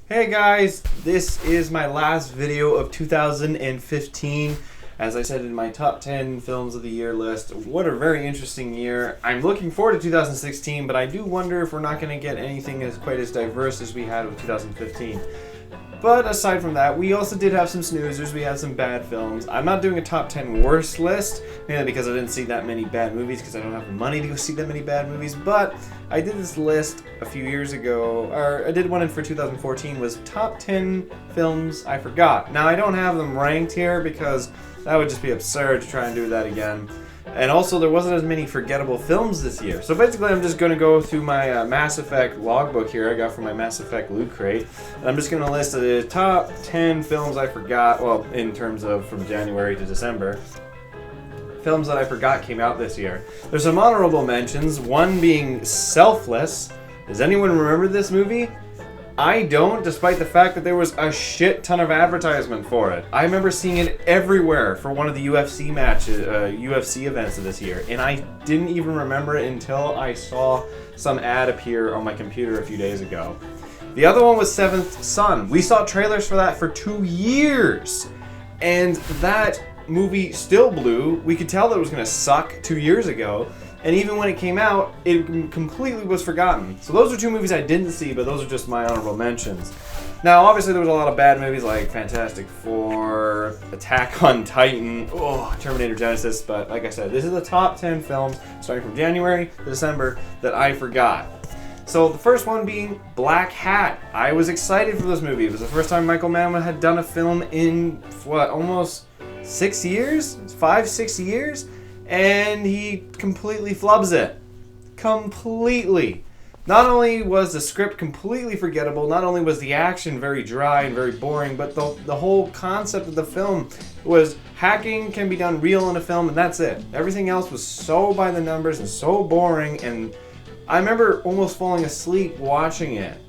Hey guys, this is my last video of 2015. As I said in my top 10 films of the year list, what a very interesting year. I'm looking forward to 2016, but I do wonder if we're not going to get anything as quite as diverse as we had with 2015. But aside from that, we also did have some snoozers, we had some bad films. I'm not doing a top 10 worst list, mainly because I didn't see that many bad movies, because I don't have the money to go see that many bad movies, but I did this list a few years ago, or I did one in for 2014, was top 10 films I forgot. Now I don't have them ranked here because that would just be absurd to try and do that again. And also, there wasn't as many forgettable films this year. So basically, I'm just going to go through my Mass Effect logbook here I got from my Mass Effect loot crate. And I'm just going to list the top 10 films I forgot, well, in terms of from January to December. Films that I forgot came out this year. There's some honorable mentions, one being Selfless. Does anyone remember this movie? I don't, despite the fact that there was a shit ton of advertisement for it. I remember seeing it everywhere for one of the UFC matches, UFC events of this year, and I didn't even remember it until I saw some ad appear on my computer a few days ago. The other one was Seventh Son. We saw trailers for that for 2 years, and that movie still blew. We could tell that it was going to suck 2 years ago. And even when it came out, it completely was forgotten. So those are two movies I didn't see, but those are just my honorable mentions. Now, obviously, there was a lot of bad movies like Fantastic Four, Attack on Titan, Terminator Genisys. But like I said, this is the top 10 films, starting from January to December, that I forgot. So the first one being Black Hat. I was excited for this movie. It was the first time Michael Mann had done a film in, almost 6 years? 5-6 years? And he completely flubs it. Completely. Not only was the script completely forgettable, not only was the action very dry and very boring, but the whole concept of the film was hacking can be done real in a film, and that's it. Everything else was so by the numbers and so boring, and I remember almost falling asleep watching it.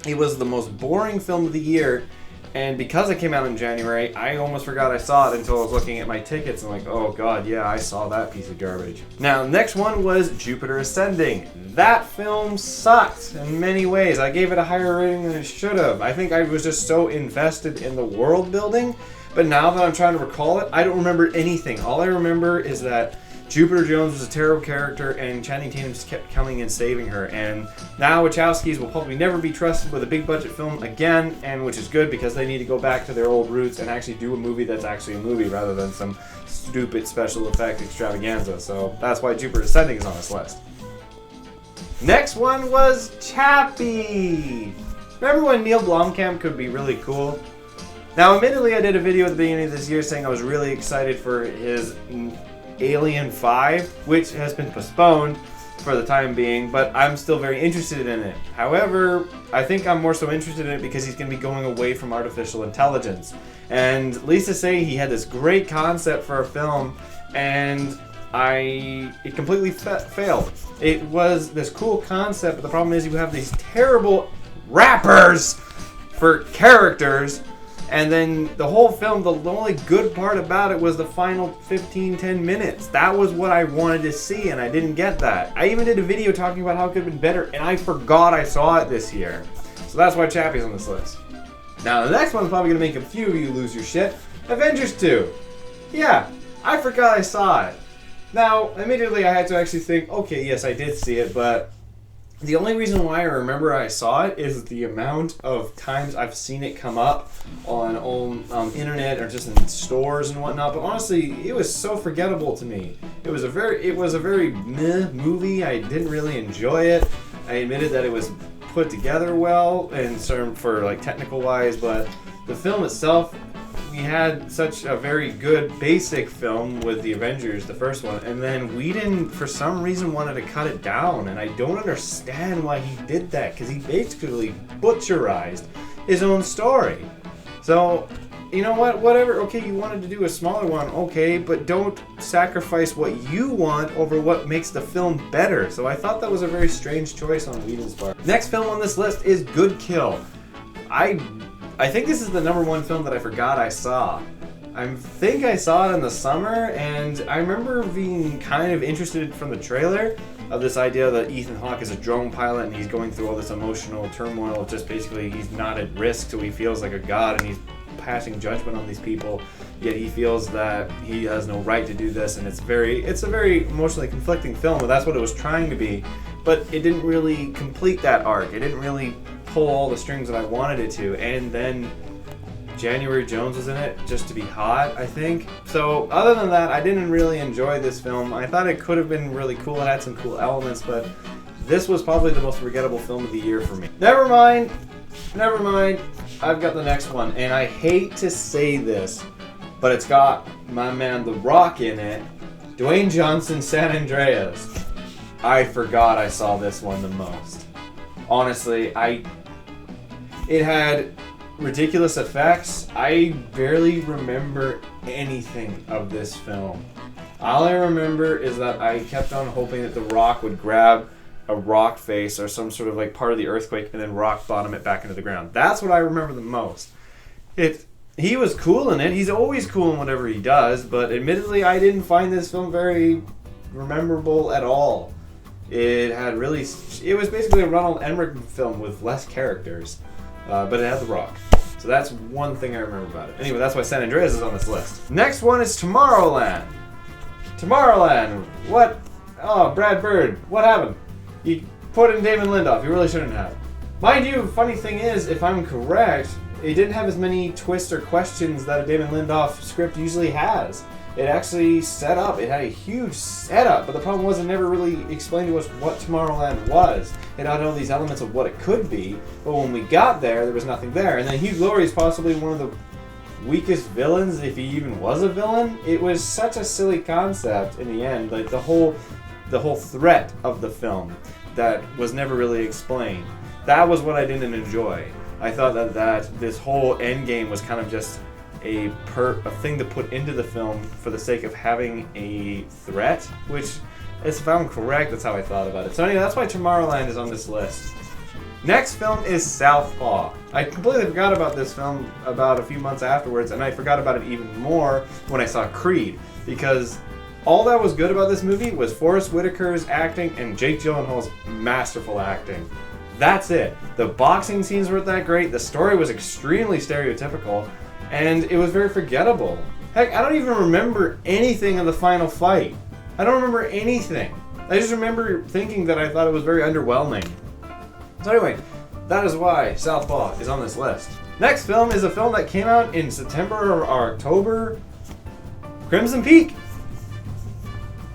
It was the most boring film of the year. And because it came out in January, I almost forgot I saw it until I was looking at my tickets and like, oh god, yeah, I saw that piece of garbage. Now, next one was Jupiter Ascending. That film sucked in many ways. I gave it a higher rating than it should have. I think I was just so invested in the world building, but now that I'm trying to recall it, I don't remember anything. All I remember is that Jupiter Jones was a terrible character, and Channing Tatum just kept coming and saving her. And now Wachowskis will probably never be trusted with a big budget film again, and which is good because they need to go back to their old roots and actually do a movie that's actually a movie rather than some stupid special effect extravaganza. So that's why Jupiter Ascending is on this list. Next one was Chappie. Remember when Neil Blomkamp could be really cool? Now, admittedly, I did a video at the beginning of this year saying I was really excited for his Alien 5, which has been postponed for the time being, but I'm still very interested in it. However, I think I'm more so interested in it because he's going to be going away from artificial intelligence. And Lisa say he had this great concept for a film, and it completely failed. It was this cool concept, but the problem is you have these terrible rappers for characters. And then the whole film, the only good part about it was the final 10 minutes. That was what I wanted to see, and I didn't get that. I even did a video talking about how it could have been better, and I forgot I saw it this year. So that's why Chappie's on this list. Now, the next one's probably going to make a few of you lose your shit. Avengers 2. Yeah, I forgot I saw it. Now, immediately I had to actually think, okay, yes, I did see it, but the only reason why I remember I saw it is the amount of times I've seen it come up on internet or just in stores and whatnot. But honestly, it was so forgettable to me. It was a very meh movie. I didn't really enjoy it. I admitted that it was put together well and for like technical wise, but the film itself, we had such a very good basic film with the Avengers, the first one, and then Whedon, for some reason, wanted to cut it down, and I don't understand why he did that, because he basically butcherized his own story. So, you know what, whatever, okay, you wanted to do a smaller one, okay, but don't sacrifice what you want over what makes the film better. So I thought that was a very strange choice on Whedon's part. Next film on this list is Good Kill. I think this is the number one film that I forgot I saw. I think I saw it in the summer, and I remember being kind of interested from the trailer, of this idea that Ethan Hawke is a drone pilot and he's going through all this emotional turmoil. Just basically he's not at risk, so he feels like a god and he's passing judgment on these people. Yet he feels that he has no right to do this, and it's a very emotionally conflicting film. But that's what it was trying to be. But it didn't really complete that arc. It didn't really pull all the strings that I wanted it to. And then January Jones was in it just to be hot, I think. So other than that, I didn't really enjoy this film. I thought it could have been really cool. It had some cool elements, but this was probably the most forgettable film of the year for me. Never mind. I've got the next one, and I hate to say this, but it's got my man The Rock in it. Dwayne Johnson, San Andreas. I forgot I saw this one the most. Honestly, it had ridiculous effects. I barely remember anything of this film. All I remember is that I kept on hoping that The Rock would grab a rock face or some sort of like part of the earthquake and then rock bottom it back into the ground. That's what I remember the most. He was cool in it. He's always cool in whatever he does, but admittedly I didn't find this film very memorable at all. It was basically a Ronald Emmerich film with less characters, but it had The Rock. So that's one thing I remember about it. Anyway, that's why San Andreas is on this list. Next one is Tomorrowland. Tomorrowland. What? Oh, Brad Bird. What happened? You put in Damon Lindelof. You really shouldn't have. Mind you, funny thing is, if I'm correct, it didn't have as many twists or questions that a Damon Lindelof script usually has. It actually set up, it had a huge setup, but the problem was it never really explained to us what Tomorrowland was. It had all these elements of what it could be, but when we got there was nothing there. And then Hugh Laurie is possibly one of the weakest villains, if he even was a villain. It was such a silly concept in the end, like the whole threat of the film that was never really explained. That was what I didn't enjoy. I thought that this whole end game was kind of just a thing to put into the film for the sake of having a threat, which, if I'm correct, that's how I thought about it. So anyway, that's why Tomorrowland is on this list. Next film is Southpaw. I completely forgot about this film about a few months afterwards, and I forgot about it even more when I saw Creed, because all that was good about this movie was Forrest Whitaker's acting and Jake Gyllenhaal's masterful acting. That's it. The boxing scenes weren't that great, the story was extremely stereotypical, and it was very forgettable. Heck, I don't even remember anything of the final fight. I don't remember anything. I just remember thinking that I thought it was very underwhelming. So anyway, that is why Southpaw is on this list. Next film is a film that came out in September or October. Crimson Peak.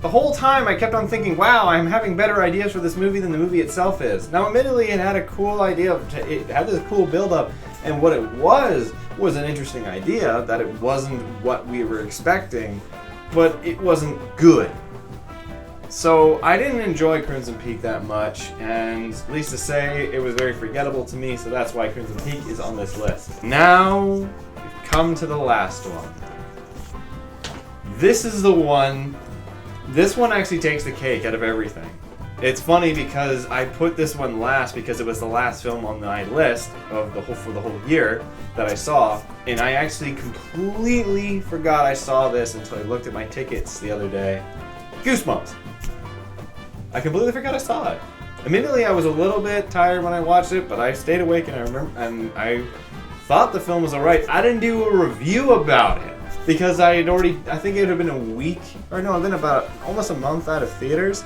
The whole time I kept on thinking, wow, I'm having better ideas for this movie than the movie itself is. Now admittedly it had a cool idea, it had this cool build up, and what it was an interesting idea, that it wasn't what we were expecting, but it wasn't good. So I didn't enjoy Crimson Peak that much, and needless to say, it was very forgettable to me, so that's why Crimson Peak is on this list. Now, we've come to the last one. This is the one. This one actually takes the cake out of everything. It's funny because I put this one last because it was the last film on my list of for the whole year that I saw, and I actually completely forgot I saw this until I looked at my tickets the other day. Goosebumps. I completely forgot I saw it. Admittedly, I was a little bit tired when I watched it, but I stayed awake and I thought the film was alright. I didn't do a review about it because I think it had been a week, or no, it'd been about almost a month out of theaters,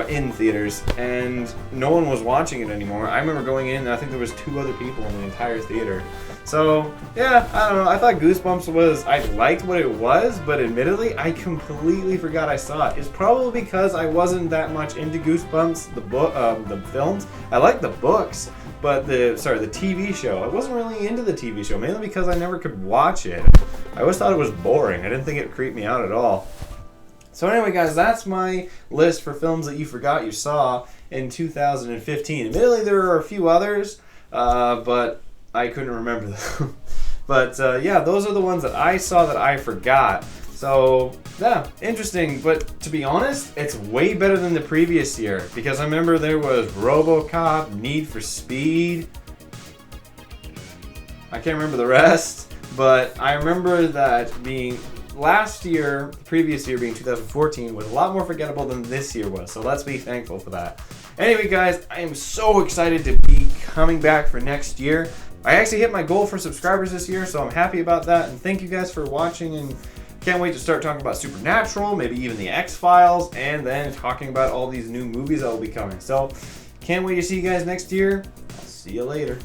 in theaters, and no one was watching it anymore. I remember going in and I think there was 2 other people in the entire theater. So, yeah, I don't know. I thought Goosebumps I liked what it was, but admittedly, I completely forgot I saw it. It's probably because I wasn't that much into Goosebumps, the films. I liked the books, but the TV show. I wasn't really into the TV show, mainly because I never could watch it. I always thought it was boring. I didn't think it creeped me out at all. So anyway, guys, that's my list for films that you forgot you saw in 2015. Admittedly, there are a few others, but I couldn't remember them. But yeah, those are the ones that I saw that I forgot. So yeah, interesting. But to be honest, it's way better than the previous year, because I remember there was RoboCop, Need for Speed. I can't remember the rest, but I remember that being last year, the previous year being 2014, was a lot more forgettable than this year was. So let's be thankful for that. Anyway, guys, I am so excited to be coming back for next year. I actually hit my goal for subscribers this year, so I'm happy about that. And thank you guys for watching, and can't wait to start talking about Supernatural, maybe even the X-Files, and then talking about all these new movies that will be coming. So can't wait to see you guys next year. I'll see you later.